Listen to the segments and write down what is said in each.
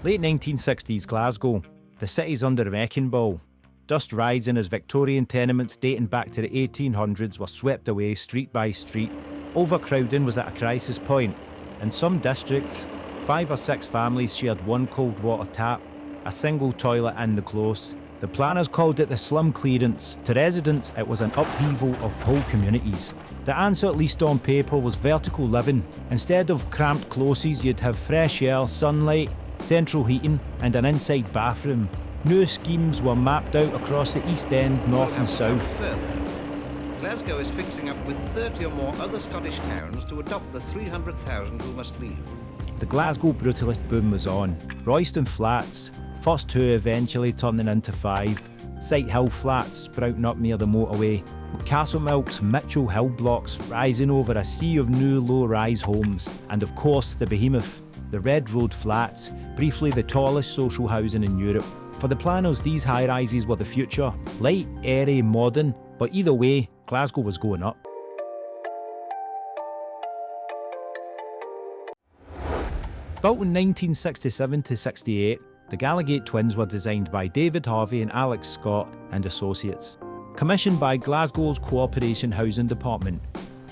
Late 1960s Glasgow. The city's under a wrecking ball. Dust rising as Victorian tenements dating back to the 1800s were swept away street by street. Overcrowding was at a crisis point. In some districts, 5 or 6 families shared one cold water tap, a single toilet and the close. The planners called it the slum-clearance. To residents, it was an upheaval of whole communities. The answer, at least on paper, was vertical living. Instead of cramped closes, you'd have fresh air, sunlight, central heating and an inside bathroom. New schemes were mapped out across the East End, north and south. Further, Glasgow is fixing up with 30 or more other Scottish towns to adopt the 300,000 who must leave. The Glasgow brutalist boom was on. Royston Flats, first 2 eventually turning into 5. Sight Hill Flats sprouting up near the motorway. Castlemilk's Mitchell Hill blocks rising over a sea of new low-rise homes. And of course the behemoth, the Red Road Flats, briefly the tallest social housing in Europe. For the planners, these high-rises were the future. Light, airy, modern, but either way, Glasgow was going up. Built in 1967 to 68, the Gallowgate Twins were designed by David Harvey and Alex Scott and Associates. Commissioned by Glasgow's Corporation Housing Department.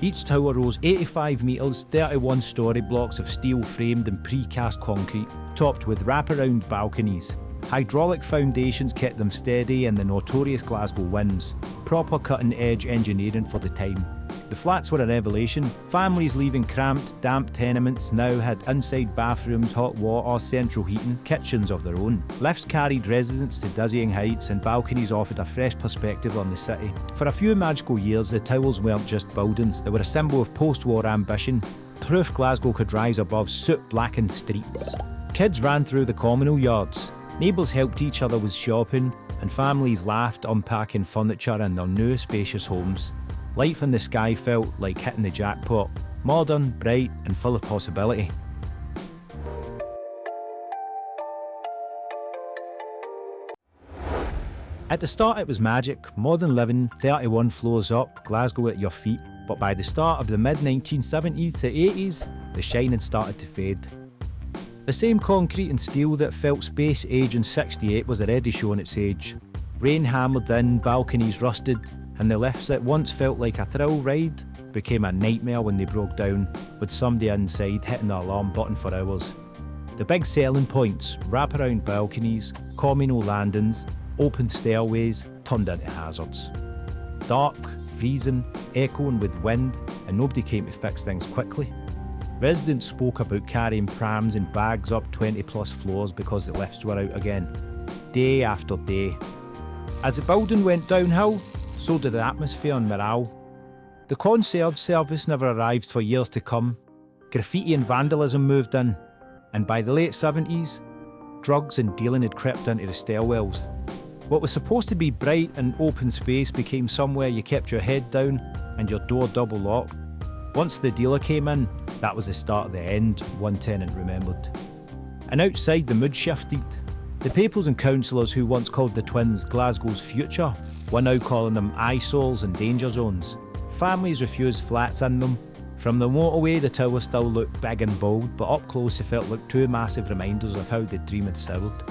Each tower rose 85 metres, 31-storey blocks of steel framed and precast concrete, topped with wraparound balconies. Hydraulic foundations kept them steady in the notorious Glasgow winds. Proper cutting-edge engineering for the time. The flats were a revelation. Families leaving cramped, damp tenements now had inside bathrooms, hot water, central heating, kitchens of their own. Lifts carried residents to dizzying heights and balconies offered a fresh perspective on the city. For a few magical years, the towers weren't just buildings, they were a symbol of post-war ambition. Proof Glasgow could rise above soot-blackened streets. Kids ran through the communal yards. Neighbours helped each other with shopping, and families laughed unpacking furniture in their new spacious homes. Life in the sky felt like hitting the jackpot, modern, bright and full of possibility. At the start it was magic, modern living, 31 floors up, Glasgow at your feet, but by the start of the mid-1970s to 80s, the shine had started to fade. The same concrete and steel that felt space age in 68 was already showing its age. Rain hammered in, balconies rusted, and the lifts that once felt like a thrill ride became a nightmare when they broke down, with somebody inside hitting the alarm button for hours. The big selling points, wraparound balconies, communal landings, open stairways, turned into hazards. Dark, freezing, echoing with wind, and nobody came to fix things quickly. Residents spoke about carrying prams and bags up 20 plus floors because the lifts were out again, day after day. As the building went downhill, so did the atmosphere and morale. The concierge service never arrived for years to come. Graffiti and vandalism moved in, and by the late 70s, drugs and dealing had crept into the stairwells. What was supposed to be bright and open space became somewhere you kept your head down and your door double locked. Once the dealer came in, that was the start of the end, one tenant remembered. And outside, the mood shifted. The peoples and councillors who once called the Twins Glasgow's future were now calling them eyesores and danger zones. Families refused flats in them. From the motorway, the tower still looked big and bold, but up close it felt like 2 massive reminders of how the dream had soured.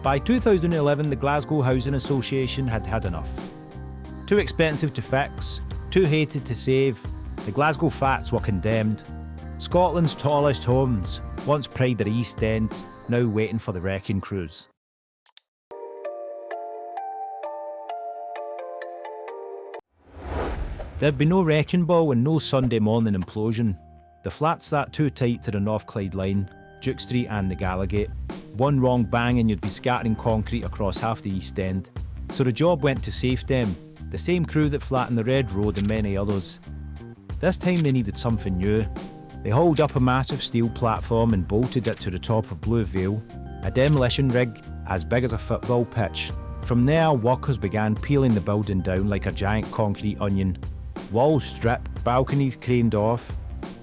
By 2011, the Glasgow Housing Association had had enough. Too expensive to fix, too hated to save, the Glasgow flats were condemned. Scotland's tallest homes, once pride of the East End, now waiting for the wrecking crews. There'd be no wrecking ball and no Sunday morning implosion. The flats sat too tight to the North Clyde line, Duke Street and the Gallowgate. One wrong bang and you'd be scattering concrete across half the East End. So the job went to SafeDem, the same crew that flattened the Red Road and many others. This time they needed something new. They hauled up a massive steel platform and bolted it to the top of Bluevale, a demolition rig as big as a football pitch. From there, workers began peeling the building down like a giant concrete onion. Walls stripped, balconies craned off,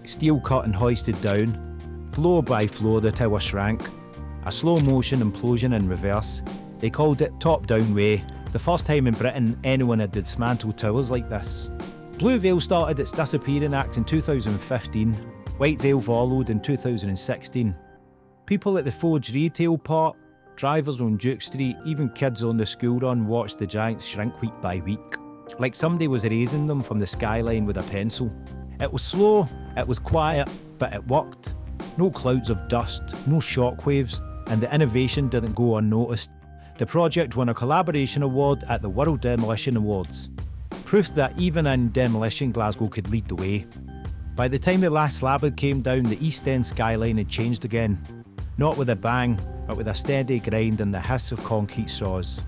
steel cut and hoisted down. Floor by floor the tower shrank. A slow motion implosion in reverse. They called it top-down way, the first time in Britain anyone had dismantled towers like this. Bluevale started its disappearing act in 2015, Whitevale followed in 2016. People at the Forge retail park, drivers on Duke Street, even kids on the school run watched the giants shrink week by week, like somebody was erasing them from the skyline with a pencil. It was slow, it was quiet, but it worked. No clouds of dust, no shockwaves, and the innovation didn't go unnoticed. The project won a collaboration award at the World Demolition Awards. Proof that even in demolition, Glasgow could lead the way. By the time the last slab had came down, the East End skyline had changed again. Not with a bang, but with a steady grind and the hiss of concrete saws.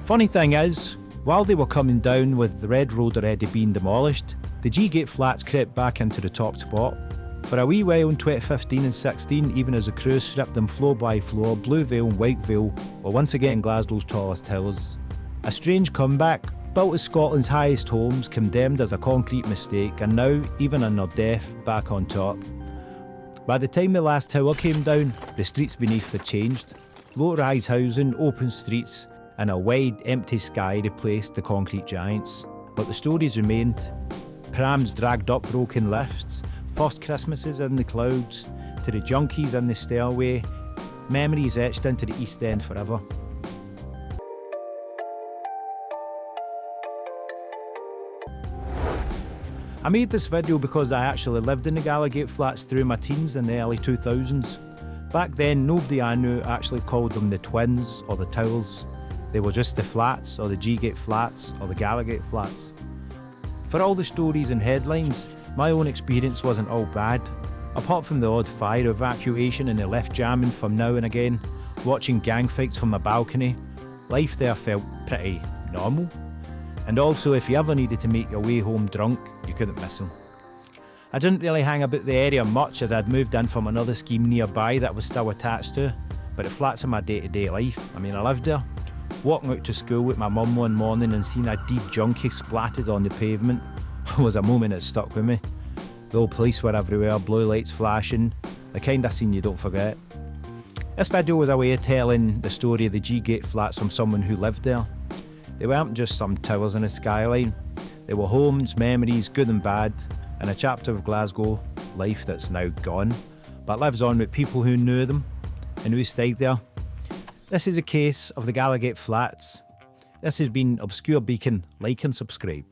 Funny thing is, while they were coming down with the Red Road already being demolished, the G-Gate flats crept back into the top spot. For a wee while in 2015 and 16, even as the crews stripped them floor by floor, Bluevale and Whitevale were once again Glasgow's tallest towers. A strange comeback, built as Scotland's highest homes, condemned as a concrete mistake, and now, even in their death, back on top. By the time the last tower came down, the streets beneath had changed. Low-rise housing, open streets, and a wide, empty sky replaced the concrete giants. But the stories remained. Prams dragged up broken lifts, first Christmases in the clouds, to the junkies in the stairway, memories etched into the East End forever. I made this video because I actually lived in the Gallowgate flats through my teens in the early 2000s. Back then, nobody I knew actually called them the Twins or the Towers. They were just the flats, or the G-Gate flats, or the Gallowgate flats. For all the stories and headlines, my own experience wasn't all bad. Apart from the odd fire evacuation and the lift jamming from now and again, watching gang fights from my balcony, life there felt pretty normal. And also, if you ever needed to make your way home drunk, you couldn't miss them. I didn't really hang about the area much, as I'd moved in from another scheme nearby that I was still attached to, but the flats are my day-to-day life. I mean, I lived there. Walking out to school with my mum one morning and seeing a dead junkie splattered on the pavement was a moment that stuck with me. Though police were everywhere, blue lights flashing, the kind of scene you don't forget. This video was a way of telling the story of the G-Gate flats from someone who lived there. They weren't just some towers in a skyline. They were homes, memories, good and bad, and a chapter of Glasgow life that's now gone, but lives on with people who knew them and who stayed there. This is a case of the Gallowgate flats. This has been Obscure Beacon. Like and subscribe.